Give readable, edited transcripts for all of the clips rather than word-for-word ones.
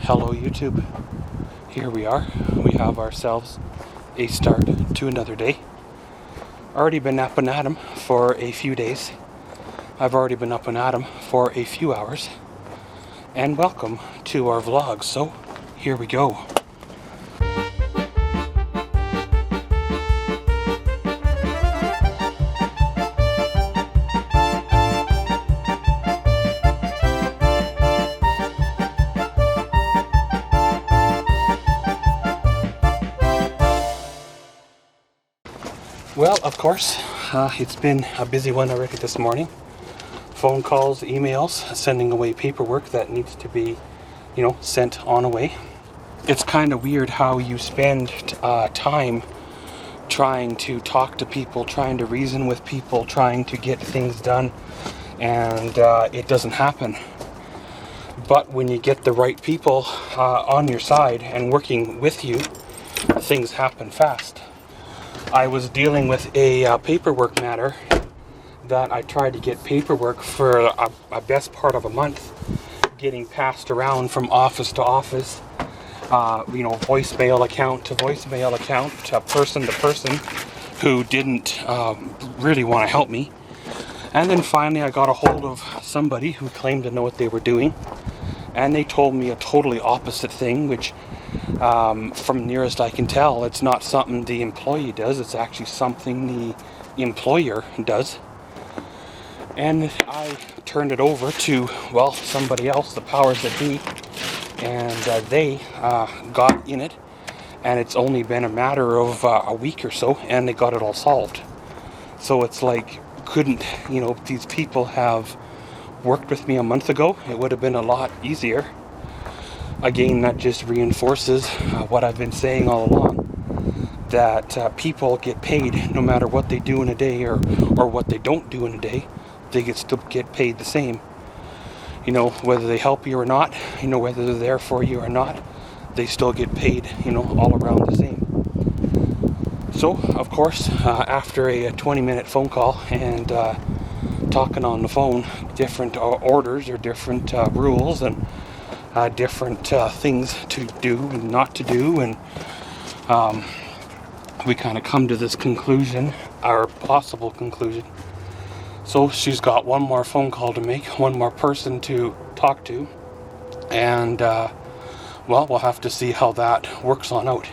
Hello YouTube, here we are. We have ourselves a start to another day. Already been up and at 'em for a few days. I've already been up and at 'em for a few hours. And welcome to our vlog. So here we go. Well, of course, it's been a busy one already this morning. Phone calls, emails, sending away paperwork that needs to be, sent on away. It's kind of weird how you spend time trying to talk to people, trying to reason with people, trying to get things done, and it doesn't happen. But when you get the right people on your side and working with you, things happen fast. I was dealing with a paperwork matter that I tried to get paperwork for a best part of a month, getting passed around from office to office, voicemail account to voicemail account, person to person who didn't really want to help me. And then finally I got a hold of somebody who claimed to know what they were doing, and they told me a totally opposite thing, which from nearest I can tell, it's not something the employee does, it's actually something the employer does. And I turned it over to, somebody else, the powers that be, and they got in it, and it's only been a matter of a week or so, and they got it all solved. So it's like, couldn't, these people have worked with me a month ago? It would have been a lot easier. Again, that just reinforces what I've been saying all along, that people get paid no matter what they do in a day or what they don't do in a day. They still get paid the same. Whether they help you or not, whether they're there for you or not, they still get paid, all around the same. So, of course, after a 20-minute phone call and talking on the phone, different orders or different rules and different things to do and not to do, and we kind of come to this conclusion, our possible conclusion. So she's got one more phone call to make, one more person to talk to, and we'll have to see how that works on out.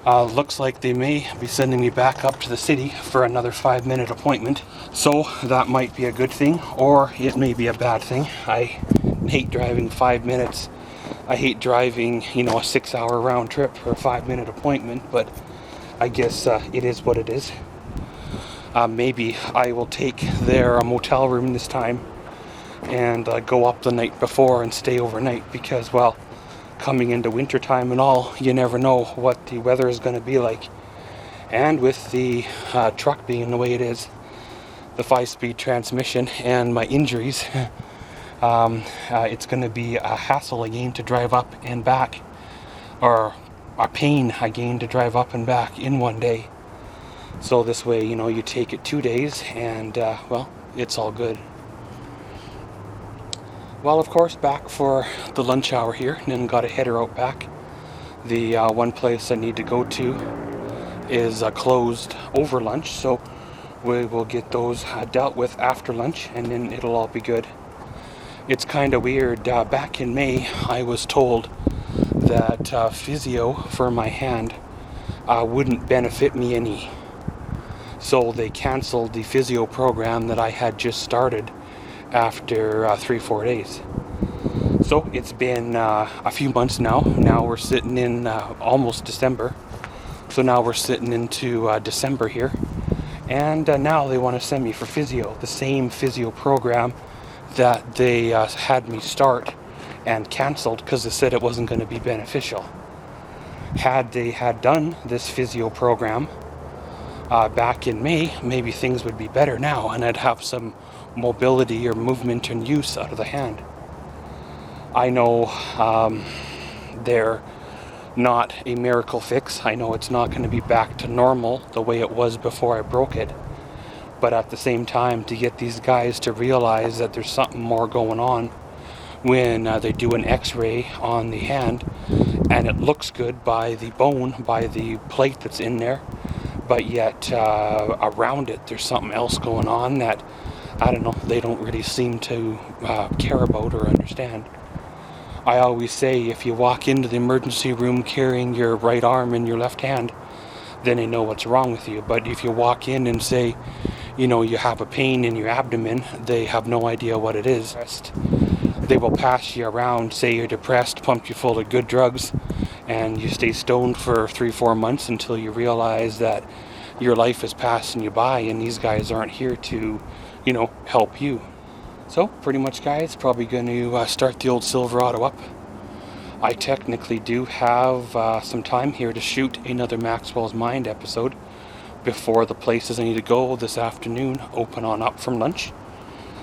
Looks like they may be sending me back up to the city for another 5-minute appointment, so that might be a good thing, or it may be a bad thing. I hate driving 5 minutes. I hate driving, a 6-hour round trip for a 5-minute appointment, but I guess it is what it is. Maybe I will take their motel room this time and go up the night before and stay overnight, because, coming into wintertime and all, you never know what the weather is going to be like. And with the truck being the way it is, the 5-speed transmission, and my injuries, it's going to be a hassle again to drive up and back, or a pain again to drive up and back in one day. So this way, you take it 2 days, and it's all good. Well, of course, back for the lunch hour here, and then got to head her out back. The one place I need to go to is closed over lunch, so we will get those dealt with after lunch, and then it'll all be good. It's kind of weird. Back in May, I was told that physio for my hand wouldn't benefit me any. So they canceled the physio program that I had just started after 3-4 days. So it's been a few months now. Now we're sitting in almost December. So now we're sitting into December here. And now they want to send me for physio, the same physio program that they had me start and canceled because they said it wasn't going to be beneficial. Had they had done this physio program back in May, maybe things would be better now, and I'd have some mobility or movement and use out of the hand. I know they're not a miracle fix. I know it's not going to be back to normal the way it was before I broke it. But at the same time, to get these guys to realize that there's something more going on when they do an x-ray on the hand, and it looks good by the bone, by the plate that's in there, but yet around it there's something else going on that, I don't know, they don't really seem to care about or understand. I always say, if you walk into the emergency room carrying your right arm in your left hand, then they know what's wrong with you. But if you walk in and say, you know, you have a pain in your abdomen, they have no idea what it is. They will pass you around, say you're depressed, pump you full of good drugs, and you stay stoned for 3-4 months until you realize that your life is passing you by, and these guys aren't here to, you know, help you. So pretty much, guys, probably going to start the old Silverado up. I technically do have some time here to shoot another Maxwell's Mind episode before the places I need to go this afternoon open on up from lunch.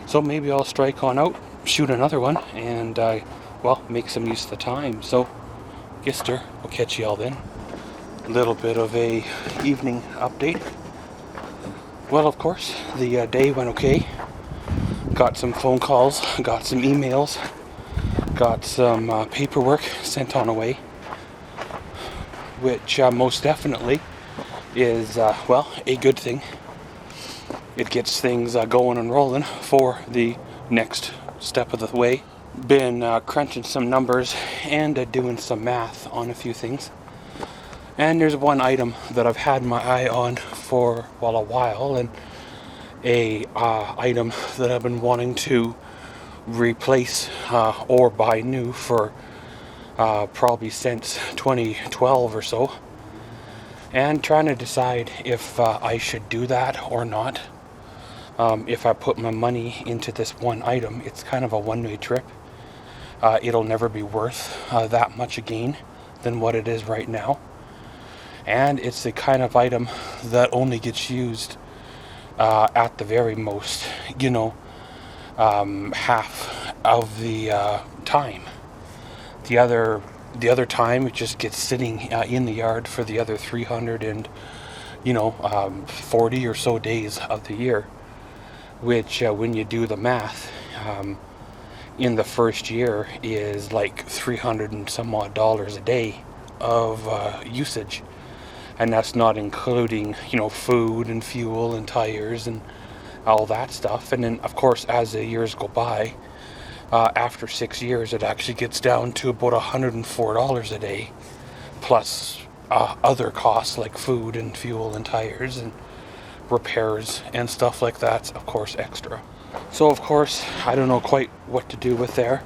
So maybe I'll strike on out, shoot another one, and well, make some use of the time. So, Gister, we'll catch you all then. A little bit of a evening update. Well, of course, the day went okay. Got some phone calls, got some emails, got some paperwork sent on away, which most definitely is, well, a good thing. It gets things going and rolling for the next step of the way. Been crunching some numbers and doing some math on a few things. And there's one item that I've had my eye on for, well, a while, and a item that I've been wanting to replace or buy new for probably since 2012 or so, and trying to decide if I should do that or not. If I put my money into this one item, it's kind of a one-way trip. It'll never be worth that much again than what it is right now, and it's the kind of item that only gets used at the very most, you know, half of the time. The other time, it just gets sitting in the yard for the other 300 and, you know, 40 or so days of the year, which when you do the math, in the first year is like $300 and some odd a day of usage. And that's not including, you know, food and fuel and tires and all that stuff. And then, of course, as the years go by, after 6 years, it actually gets down to about $104 a day, plus other costs like food and fuel and tires and repairs and stuff like that's, of course, extra. So, of course, I don't know quite what to do with there.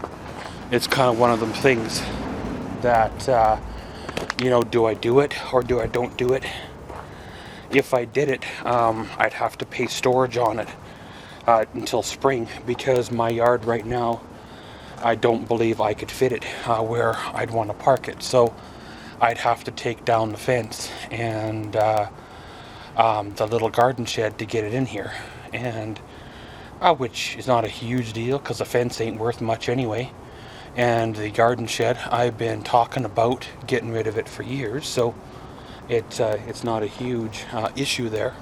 It's kind of one of them things that, you know, do I do it or do I don't do it? If I did it, I'd have to pay storage on it until spring, because my yard right now, I don't believe I could fit it where I'd want to park it. So I'd have to take down the fence and the little garden shed to get it in here, and which is not a huge deal because the fence ain't worth much anyway. And the garden shed, I've been talking about getting rid of it for years, so it's not a huge issue there.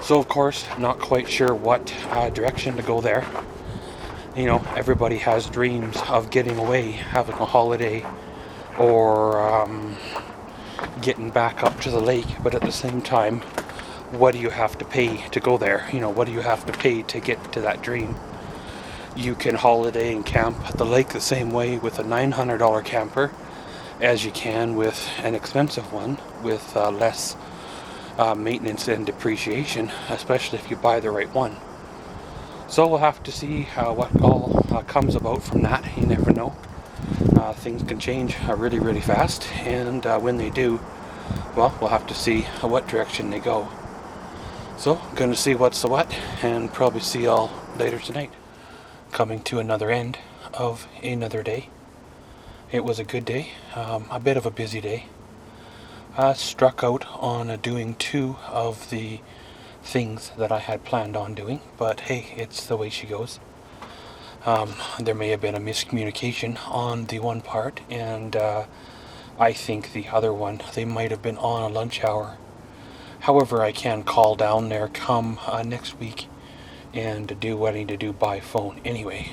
So, of course, not quite sure what direction to go there. You know, everybody has dreams of getting away, having a holiday, or getting back up to the lake, but at the same time, what do you have to pay to go there? You know, what do you have to pay to get to that dream? You can holiday and camp at the lake the same way with a $900 camper as you can with an expensive one with less maintenance and depreciation, especially if you buy the right one. So we'll have to see what all comes about from that. You never know. Things can change really, really fast, and when they do, well, we'll have to see what direction they go. So, going to see what's the what, and probably see y'all later tonight. Coming to another end of another day. It was a good day, a bit of a busy day. Struck out on doing 2 of the things that I had planned on doing, but hey, it's the way she goes. There may have been a miscommunication on the one part, and I think the other one, they might have been on a lunch hour. However, I can call down there come next week and do what I need to do by phone anyway.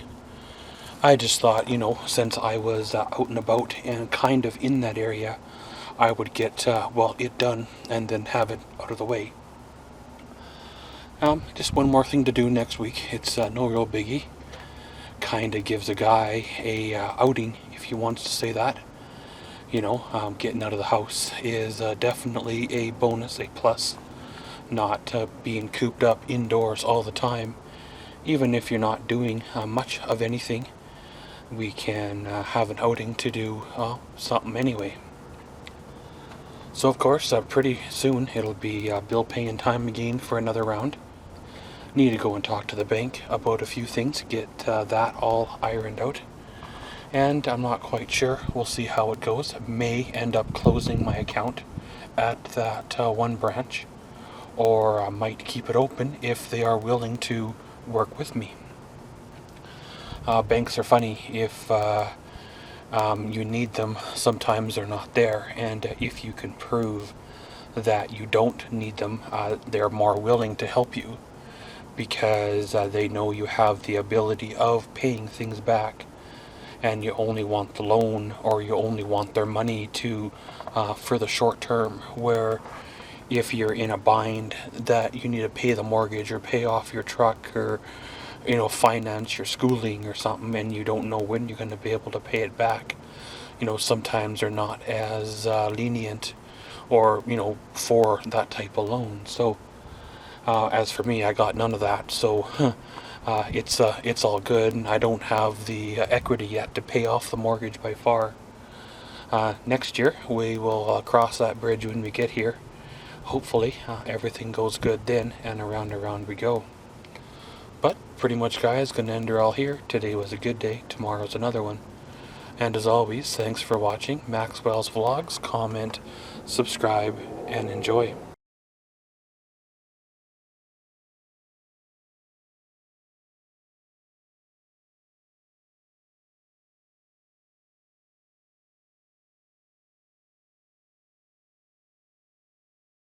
I just thought, you know, since I was out and about and kind of in that area, I would get, well, it done and then have it out of the way. Just one more thing to do next week. It's no real biggie. Kind of gives a guy a outing, if he wants to say that. You know, getting out of the house is definitely a bonus, a plus. Not being cooped up indoors all the time. Even if you're not doing much of anything, we can have an outing to do something anyway. So of course, pretty soon it'll be bill paying time again for another round. Need to go and talk to the bank about a few things, get that all ironed out. And I'm not quite sure. We'll see how it goes. May end up closing my account at that one branch, or I might keep it open if they are willing to work with me. Banks are funny. If you need them, sometimes they're not there, and if you can prove that you don't need them, they're more willing to help you, because they know you have the ability of paying things back, and you only want the loan, or you only want their money to for the short term. Where if you're in a bind that you need to pay the mortgage or pay off your truck, or you know, finance your schooling or something, and you don't know when you're going to be able to pay it back, you know, sometimes they're not as lenient, or you know, for that type of loan. So as for me, I got none of that, so it's all good, and I don't have the equity yet to pay off the mortgage by far. Next year we will cross that bridge when we get here. Hopefully everything goes good then, and around we go. But pretty much, guys, gonna end her all here. Today was a good day, tomorrow's another one. And as always, thanks for watching Maxwell's Vlogs. Comment, subscribe, and enjoy.